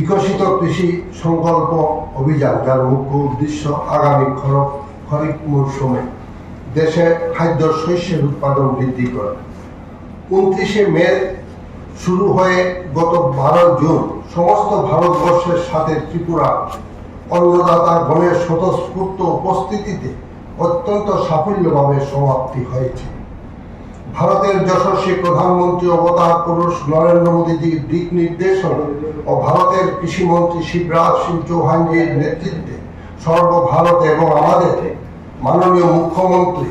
বিকশিত কৃষি সংকল্প অভিযান, যার মুখ্য উদ্দেশ্য আগামী খরিফ মৌসুমে দেশে খাদ্য শস্যের উৎপাদন বৃদ্ধি করা। 29শে মে শুরু হয়ে গত 12 জুন সমস্ত ভারতবর্ষের সাথে ত্রিপুরা অন্নদাতা গণের স্বতঃস্ফূর্ত উপস্থিতিতে অত্যন্ত সাফল্যভাবে সমাপ্তি হয়েছে। ভারতের যশস্বী প্রধানমন্ত্রী অবতার পুরুষ নরেন্দ্র মোদীজির দিক নির্দেশন ও ভারতের কৃষিমন্ত্রী শিবরাজ সিং চৌহানজির নেতৃত্বে সর্বভারতে এবং আমাদের মাননীয় মুখ্যমন্ত্রী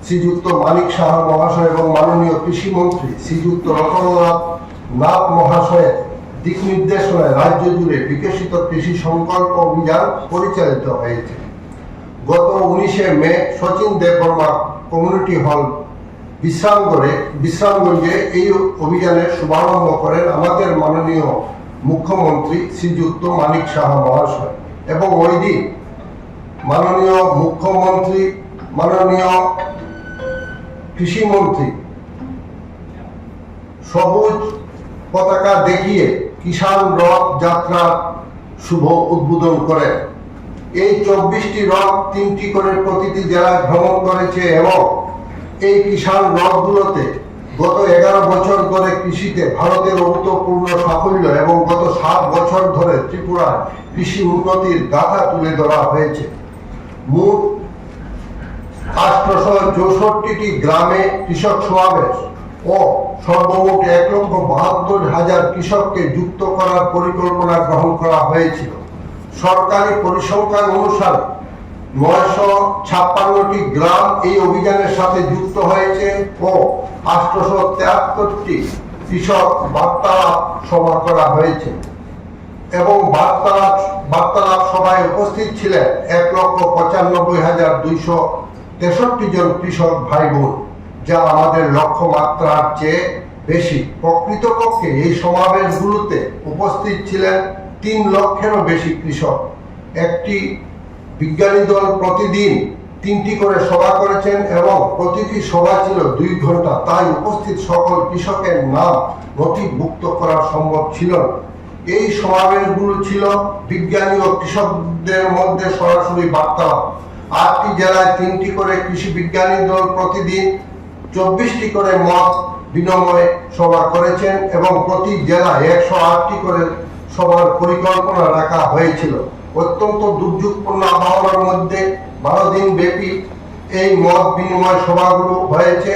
শ্রীযুক্ত মানিক সাহা মহাশয় এবং মাননীয় কৃষিমন্ত্রী শ্রীযুক্ত রতননাথ নাথ মহাশয়ের দিক নির্দেশনায় রাজ্য জুড়ে বিকশিত কৃষি সংকল্প অভিযান পরিচালিত হয়েছে। গত 19শে মে শচীন দেববর্মা কমিউনিটি হল বিশ্রামগঞ্জে এই অভিযানের শুভারম্ভ করেন আমাদের মাননীয় মুখ্যমন্ত্রী শ্রীযুক্ত মানিক সাহা মহাশয়, এবং ওই দিন মাননীয় মুখ্যমন্ত্রী, মাননীয় কৃষিমন্ত্রী সবুজ পতাকা দেখিয়ে কিষাণ রথ যাত্রার শুভ উদ্বোধন করেন। এই 24টি রথ 3টি করে প্রতিটি জেলায় ভ্রমণ করেছে এবং এই কিষাণ রথগুলোতে গত 11 বছর ধরে কৃষিতে ভারতের অভূতপূর্ণ সাফল্য এবং গত 7 বছর ধরে ত্রিপুরার কৃষি উন্নতির গাথা তুলে ধরা হয়েছে। মোট 864টি গ্রামে কৃষক সমাবেশ ও সর্বমোট 1,72,000 কৃষককে যুক্ত করার পরিকল্পনা গ্রহণ করা হয়েছিল। সরকারি পরিসংখ্যান অনুসারে 956টি গ্রাম এই অভিযানের সাথে যুক্ত হয়েছে ও 873টি কৃষক বার্তালাপ সভা করা হয়েছে এবং বার্তালাপ সভায় উপস্থিত ছিলেন 1,95,263 জন কৃষক ভাই বোন, যা আমাদের লক্ষ্যমাত্রার চেয়ে বেশি। প্রকৃতপক্ষে এই সমাবেশগুলোতে উপস্থিত ছিলেন 3 লক্ষেরও বেশি কৃষক। একটি বিজ্ঞানী দল প্রতিদিন 3টি করে সভা করেছেন এবং প্রতিটি সভা ছিল 2 ঘন্টা, তাই উপস্থিত সকল কৃষকের নাম নথিভুক্ত করা সম্ভব ছিল না। এই সমাবেশগুলো ছিল বিজ্ঞানী ও কৃষকদের মধ্যে সরাসরি বার্তালাপ। 8টি জেলায় 3টি করে কৃষি বিজ্ঞানী দল প্রতিদিন 24টি করে মত বিনিময় সভা করেছেন এবং প্রতি জেলায় 108টি করে সভার পরিকল্পনা রাখা হয়েছিল। অত্যন্ত দুর্যোগপূর্ণ আবহাওয়ার মধ্যে 12 দিন ব্যাপী এই মত বিনিময় সভাগুলো হয়েছে।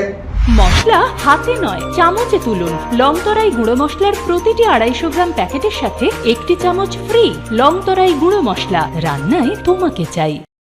মশলা হাতে নয় চামচে তুলুন। লংতরাই গুঁড়ো মশলার প্রতিটি 250 গ্রাম প্যাকেটের সাথে 1টি চামচ ফ্রি। লংতরাই গুঁড়ো মশলা, রান্নায় তোমাকে চাই।